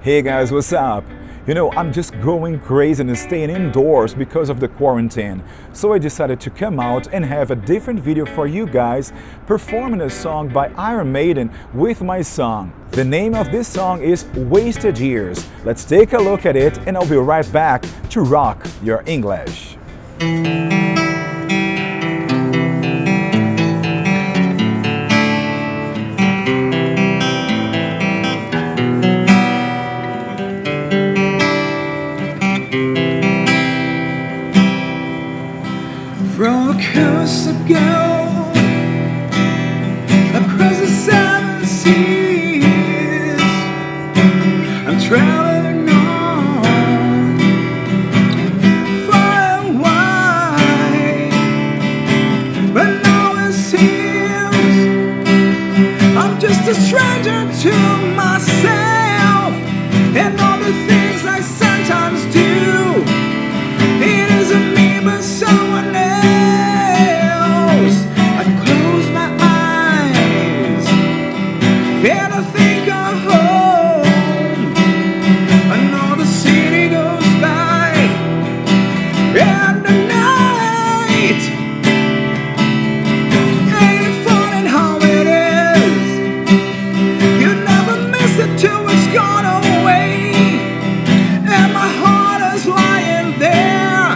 Hey guys, what's up? You know, I'm just going crazy and staying indoors because of the quarantine. So I decided to come out and have a different video for you guys performing a song by Iron Maiden with my song. The name of this song is Wasted Years. Let's take a look at it and I'll be right back to rock your English. From a coast of gold across the seven seas, I'm traveling on far and wide, but now it seems I'm just a stranger to myself and all the things I sometimes do. It isn't me but someone else. And I think of home, I know the city goes by, and the night ain't it funny how it is? You never miss it till it's gone away, and my heart is lying there,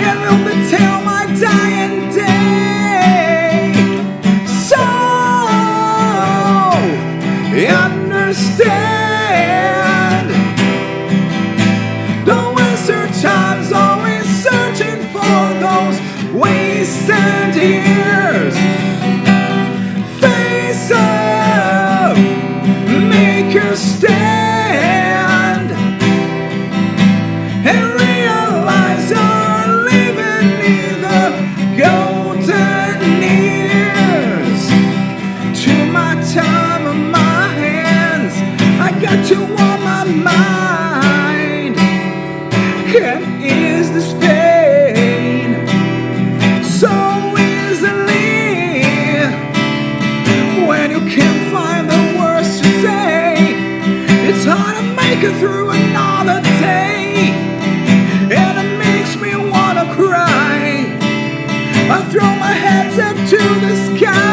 and will be till my dying day. Understand, don't waste your times always searching for those wasted years. Face up, make your stand, and realize you're living in the golden years. To my time of my I got you on my mind. Can't ease this pain so easily when you can't find the words to say. It's hard to make it through another day, and it makes me wanna cry. I throw my hands up to the sky.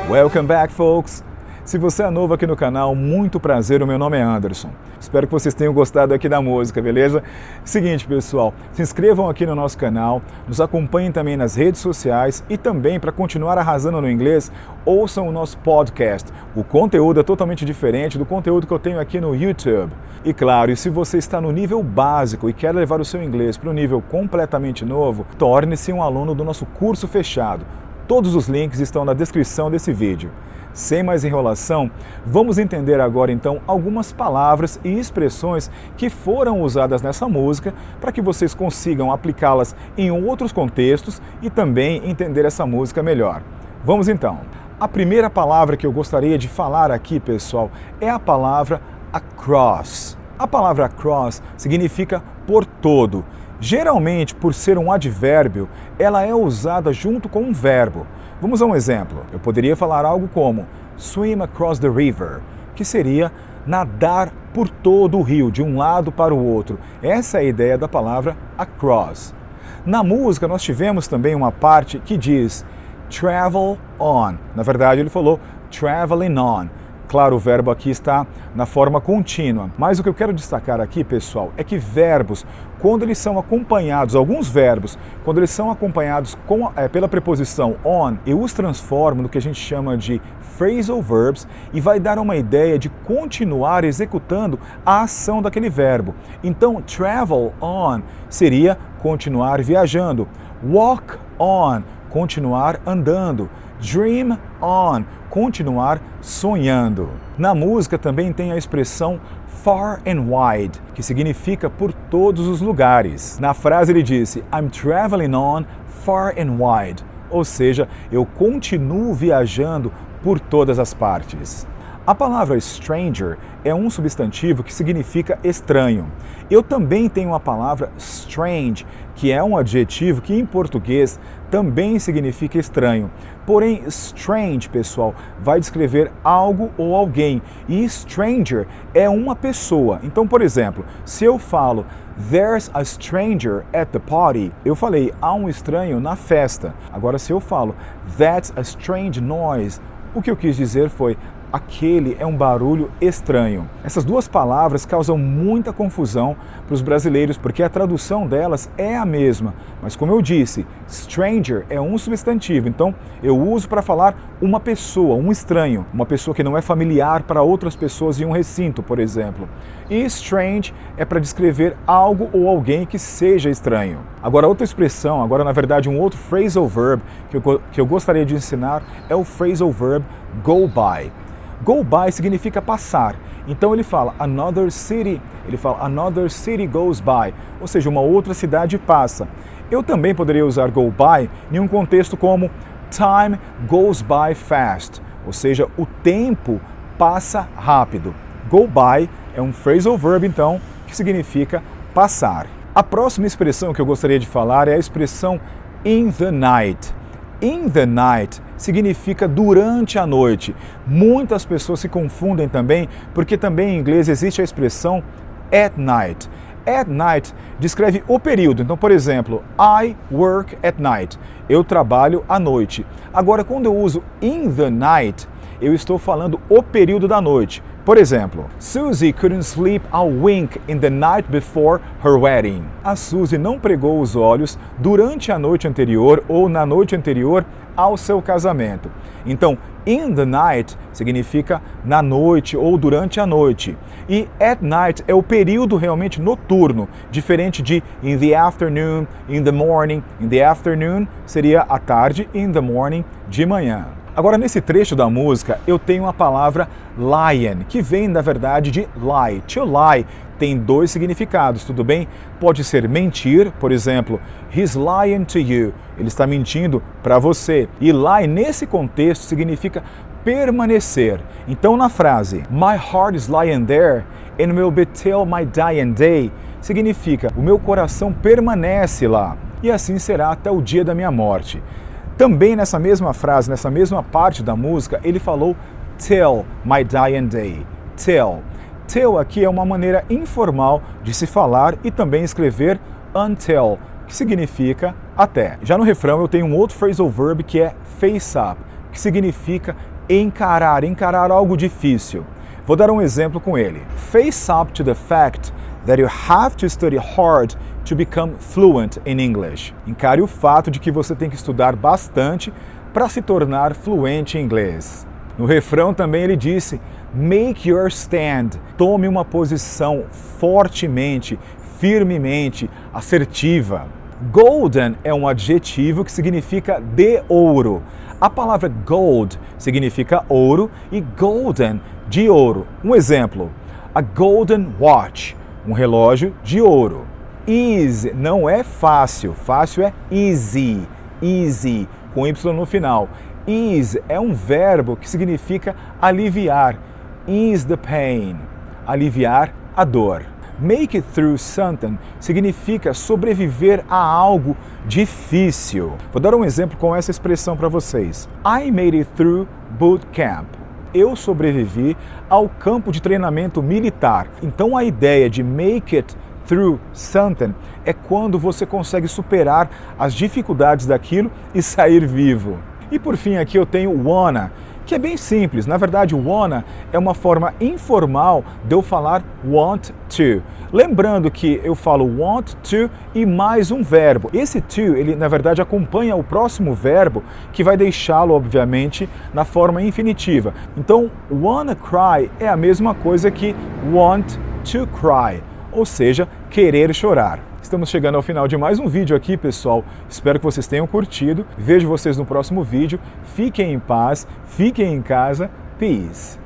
Welcome back, folks! Se você é novo aqui no canal, muito prazer, o meu nome é Anderson. Espero que vocês tenham gostado aqui da música, beleza? Seguinte, pessoal, se inscrevam aqui no nosso canal, nos acompanhem também nas redes sociais e também, para continuar arrasando no inglês, ouçam o nosso podcast. O conteúdo é totalmente diferente do conteúdo que eu tenho aqui no YouTube. E claro, e se você está no nível básico e quer levar o seu inglês para um nível completamente novo, torne-se um aluno do nosso curso fechado. Todos os links estão na descrição desse vídeo. Sem mais enrolação, vamos entender agora então algumas palavras e expressões que foram usadas nessa música para que vocês consigam aplicá-las em outros contextos e também entender essa música melhor. Vamos então. A primeira palavra que eu gostaria de falar aqui, pessoal, é a palavra across. A palavra across significa por todo. Geralmente, por ser um advérbio, ela é usada junto com um verbo. Vamos a um exemplo. Eu poderia falar algo como swim across the river, que seria nadar por todo o rio, de um lado para o outro. Essa é a ideia da palavra across. Na música, nós tivemos também uma parte que diz travel on. Na verdade, ele falou traveling on. Claro, o verbo aqui está na forma contínua, mas o que eu quero destacar aqui, pessoal, é que verbos, quando eles são acompanhados, alguns verbos, quando eles são acompanhados pela preposição on, eu os transformo no que a gente chama de phrasal verbs e vai dar uma ideia de continuar executando a ação daquele verbo. Então, travel on seria continuar viajando, walk on, continuar andando, dream on, continuar sonhando. Na música também tem a expressão far and wide, que significa por todos os lugares. Na frase ele disse, I'm traveling on far and wide, ou seja, eu continuo viajando por todas as partes. A palavra stranger é um substantivo que significa estranho. Eu também tenho a palavra strange, que é um adjetivo que em português também significa estranho. Porém, strange, pessoal, vai descrever algo ou alguém. E stranger é uma pessoa. Então, por exemplo, se eu falo "There's a stranger at the party", eu falei, há um estranho na festa. Agora, se eu falo "That's a strange noise", o que eu quis dizer foi aquele é um barulho estranho. Essas duas palavras causam muita confusão para os brasileiros, porque a tradução delas é a mesma. Mas como eu disse, stranger é um substantivo, então eu uso para falar uma pessoa, um estranho, uma pessoa que não é familiar para outras pessoas em um recinto, por exemplo. E strange é para descrever algo ou alguém que seja estranho. Agora, outra expressão, agora na verdade um outro phrasal verb que eu gostaria de ensinar é o phrasal verb go by. Go by significa passar. Então ele fala another city, ele fala another city goes by, ou seja, uma outra cidade passa. Eu também poderia usar go by em um contexto como time goes by fast, ou seja, o tempo passa rápido. Go by é um phrasal verb, então, que significa passar. A próxima expressão que eu gostaria de falar é a expressão in the night. In the night significa durante a noite. Muitas pessoas se confundem também, porque também em inglês existe a expressão at night. At night descreve o período. Então, por exemplo, I work at night. Eu trabalho à noite. Agora, quando eu uso in the night, eu estou falando o período da noite. Por exemplo, Susie couldn't sleep a wink in the night before her wedding. A Susie não pregou os olhos durante a noite anterior ou na noite anterior ao seu casamento. Então, in the night significa na noite ou durante a noite. E at night é o período realmente noturno, diferente de in the afternoon, in the morning. In the afternoon seria à tarde, in the morning, de manhã. Agora, nesse trecho da música, eu tenho a palavra lion, que vem, na verdade, de lie. To lie tem dois significados, tudo bem? Pode ser mentir, por exemplo, he's lying to you, ele está mentindo para você. E lie, nesse contexto, significa permanecer. Então, na frase, my heart is lying there and will be till my dying day, significa, o meu coração permanece lá, e assim será até o dia da minha morte. Também nessa mesma frase, nessa mesma parte da música, ele falou till my dying day. Till. Till aqui é uma maneira informal de se falar e também escrever until, que significa até. Já no refrão eu tenho um outro phrasal verb que é face up, que significa encarar algo difícil. Vou dar um exemplo com ele. Face up to the fact that you have to study hard to become fluent in English. Encare o fato de que você tem que estudar bastante para se tornar fluente em inglês. No refrão também ele disse, make your stand. Tome uma posição fortemente, firmemente, assertiva. Golden é um adjetivo que significa de ouro. A palavra gold significa ouro e golden, de ouro. Um exemplo, a golden watch, um relógio de ouro. Easy não é fácil, fácil é easy, easy, com Y no final. Ease é um verbo que significa aliviar, ease the pain, aliviar a dor. Make it through something significa sobreviver a algo difícil. Vou dar um exemplo com essa expressão para vocês. I made it through boot camp. Eu sobrevivi ao campo de treinamento militar. Então a ideia de make it through something é quando você consegue superar as dificuldades daquilo e sair vivo. E por fim aqui eu tenho wanna, que é bem simples. Na verdade, wanna é uma forma informal de eu falar want to. Lembrando que eu falo want to e mais um verbo. Esse to, ele na verdade acompanha o próximo verbo, que vai deixá-lo, obviamente, na forma infinitiva. Então, wanna cry é a mesma coisa que want to cry, ou seja, querer chorar. Estamos chegando ao final de mais um vídeo aqui, pessoal. Espero que vocês tenham curtido. Vejo vocês no próximo vídeo. Fiquem em paz, fiquem em casa. Peace.